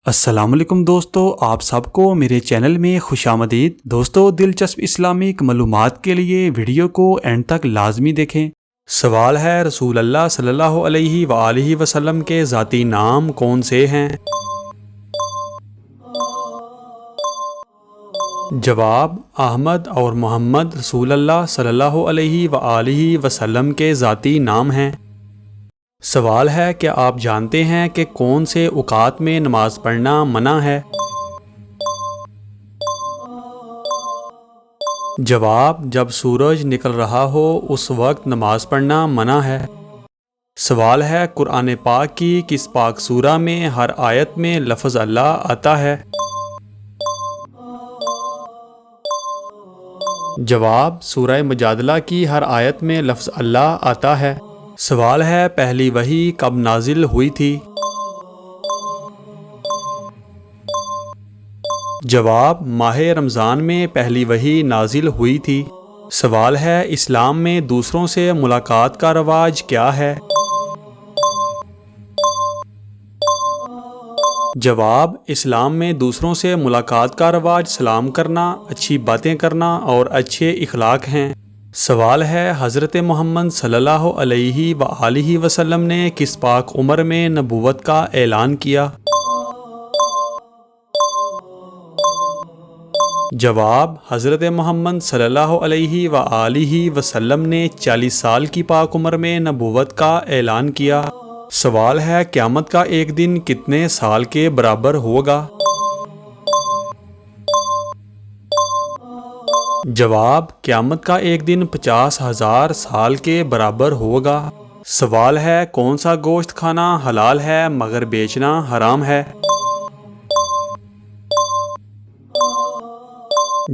السلام علیکم دوستو، آپ سب کو میرے چینل میں خوش آمدید۔ دوستو، دلچسپ اسلامک معلومات کے لیے ویڈیو کو اینڈ تک لازمی دیکھیں۔ سوال ہے، رسول اللہ صلی اللہ علیہ وآلہ وسلم کے ذاتی نام کون سے ہیں؟ جواب: احمد اور محمد رسول اللہ صلی اللہ علیہ وآلہ وسلم کے ذاتی نام ہیں۔ سوال ہے، کیا آپ جانتے ہیں کہ کون سے اوقات میں نماز پڑھنا منع ہے؟ جواب: جب سورج نکل رہا ہو اس وقت نماز پڑھنا منع ہے۔ سوال ہے، قرآن پاک کی کس پاک سورہ میں ہر آیت میں لفظ اللہ آتا ہے؟ جواب: سورہ مجادلہ کی ہر آیت میں لفظ اللہ آتا ہے۔ سوال ہے، پہلی وحی کب نازل ہوئی تھی؟ جواب: ماہ رمضان میں پہلی وحی نازل ہوئی تھی۔ سوال ہے، اسلام میں دوسروں سے ملاقات کا رواج کیا ہے؟ جواب: اسلام میں دوسروں سے ملاقات کا رواج سلام کرنا، اچھی باتیں کرنا اور اچھے اخلاق ہیں۔ سوال ہے، حضرت محمد صلی اللہ علیہ وآلہ وسلم نے کس پاک عمر میں نبوت کا اعلان کیا؟ جواب: حضرت محمد صلی اللہ علیہ وآلہ وسلم نے 40 سال کی پاک عمر میں نبوت کا اعلان کیا۔ سوال ہے، قیامت کا ایک دن کتنے سال کے برابر ہوگا؟ جواب: قیامت کا ایک دن 50,000 سال کے برابر ہوگا۔ سوال ہے، کون سا گوشت کھانا حلال ہے مگر بیچنا حرام ہے؟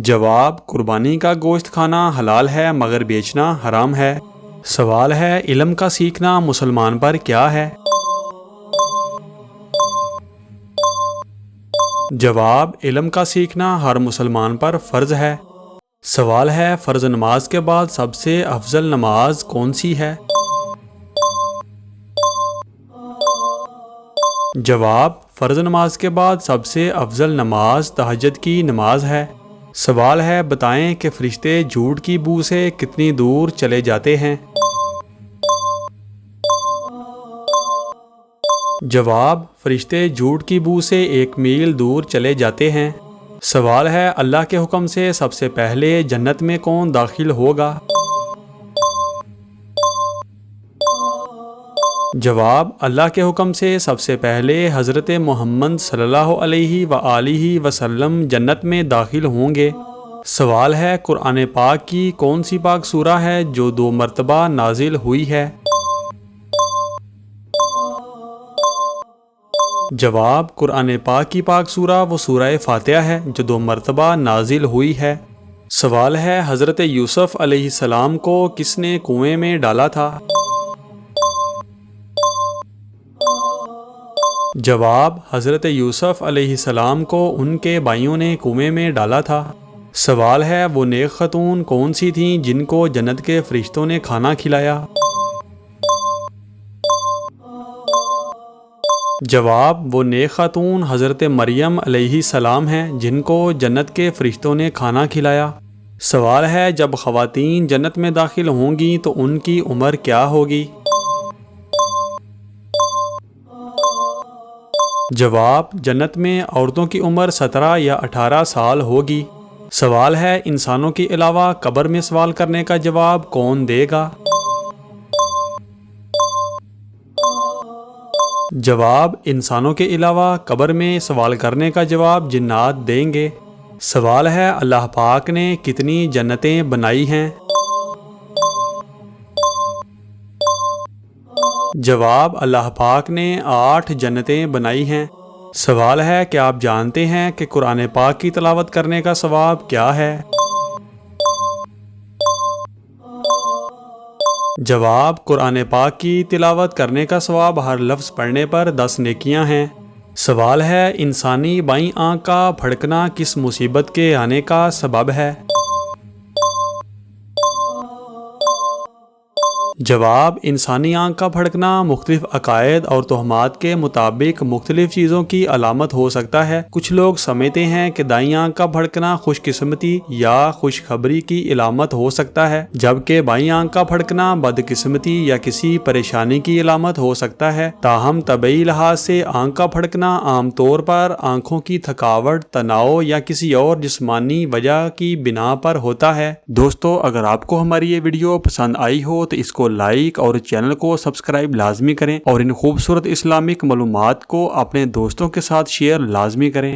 جواب: قربانی کا گوشت کھانا حلال ہے مگر بیچنا حرام ہے۔ سوال ہے، علم کا سیکھنا مسلمان پر کیا ہے؟ جواب: علم کا سیکھنا ہر مسلمان پر فرض ہے۔ سوال ہے، فرض نماز کے بعد سب سے افضل نماز کون سی ہے؟ جواب: فرض نماز کے بعد سب سے افضل نماز تہجد کی نماز ہے۔ سوال ہے، بتائیں کہ فرشتے جھوٹ کی بو سے کتنی دور چلے جاتے ہیں؟ جواب: فرشتے جھوٹ کی بو سے 1 میل دور چلے جاتے ہیں۔ سوال ہے، اللہ کے حکم سے سب سے پہلے جنت میں کون داخل ہوگا؟ جواب: اللہ کے حکم سے سب سے پہلے حضرت محمد صلی اللہ علیہ وآلہ وسلم جنت میں داخل ہوں گے۔ سوال ہے، قرآن پاک کی کون سی پاک سورہ ہے جو 2 مرتبہ نازل ہوئی ہے؟ جواب: قرآن پاک کی پاک سورہ وہ سورہ فاتحہ ہے جو 2 مرتبہ نازل ہوئی ہے۔ سوال ہے، حضرت یوسف علیہ السلام کو کس نے کنویں میں ڈالا تھا؟ جواب: حضرت یوسف علیہ السلام کو ان کے بھائیوں نے کنویں میں ڈالا تھا۔ سوال ہے، وہ نیک خاتون کون سی تھیں جن کو جنت کے فرشتوں نے کھانا کھلایا؟ جواب: وہ نیک خاتون حضرت مریم علیہ السلام ہیں جن کو جنت کے فرشتوں نے کھانا کھلایا۔ سوال ہے، جب خواتین جنت میں داخل ہوں گی تو ان کی عمر کیا ہوگی؟ جواب: جنت میں عورتوں کی عمر 17 یا 18 سال ہوگی۔ سوال ہے، انسانوں کے علاوہ قبر میں سوال کرنے کا جواب کون دے گا؟ جواب: انسانوں کے علاوہ قبر میں سوال کرنے کا جواب جنات دیں گے۔ سوال ہے، اللہ پاک نے کتنی جنتیں بنائی ہیں؟ جواب: اللہ پاک نے 8 جنتیں بنائی ہیں۔ سوال ہے، کیا آپ جانتے ہیں کہ قرآن پاک کی تلاوت کرنے کا ثواب کیا ہے؟ جواب: قرآن پاک کی تلاوت کرنے کا ثواب ہر لفظ پڑھنے پر 10 نیکیاں ہیں۔ سوال ہے، انسانی بائیں آنکھ کا پھڑکنا کس مصیبت کے آنے کا سبب ہے؟ جواب: انسانی آنکھ کا پھڑکنا مختلف عقائد اور توہمات کے مطابق مختلف چیزوں کی علامت ہو سکتا ہے۔ کچھ لوگ سمجھتے ہیں کہ دائیں آنکھ کا پھڑکنا خوش قسمتی یا خوشخبری کی علامت ہو سکتا ہے، جبکہ بائیں آنکھ کا پھڑکنا بدقسمتی یا کسی پریشانی کی علامت ہو سکتا ہے۔ تاہم طبعی لحاظ سے آنکھ کا پھڑکنا عام طور پر آنکھوں کی تھکاوٹ، تناؤ یا کسی اور جسمانی وجہ کی بنا پر ہوتا ہے۔ دوستو، اگر آپ کو ہماری یہ ویڈیو پسند آئی ہو تو اس کو لائک اور چینل کو سبسکرائب لازمی کریں اور ان خوبصورت اسلامک معلومات کو اپنے دوستوں کے ساتھ شیئر لازمی کریں۔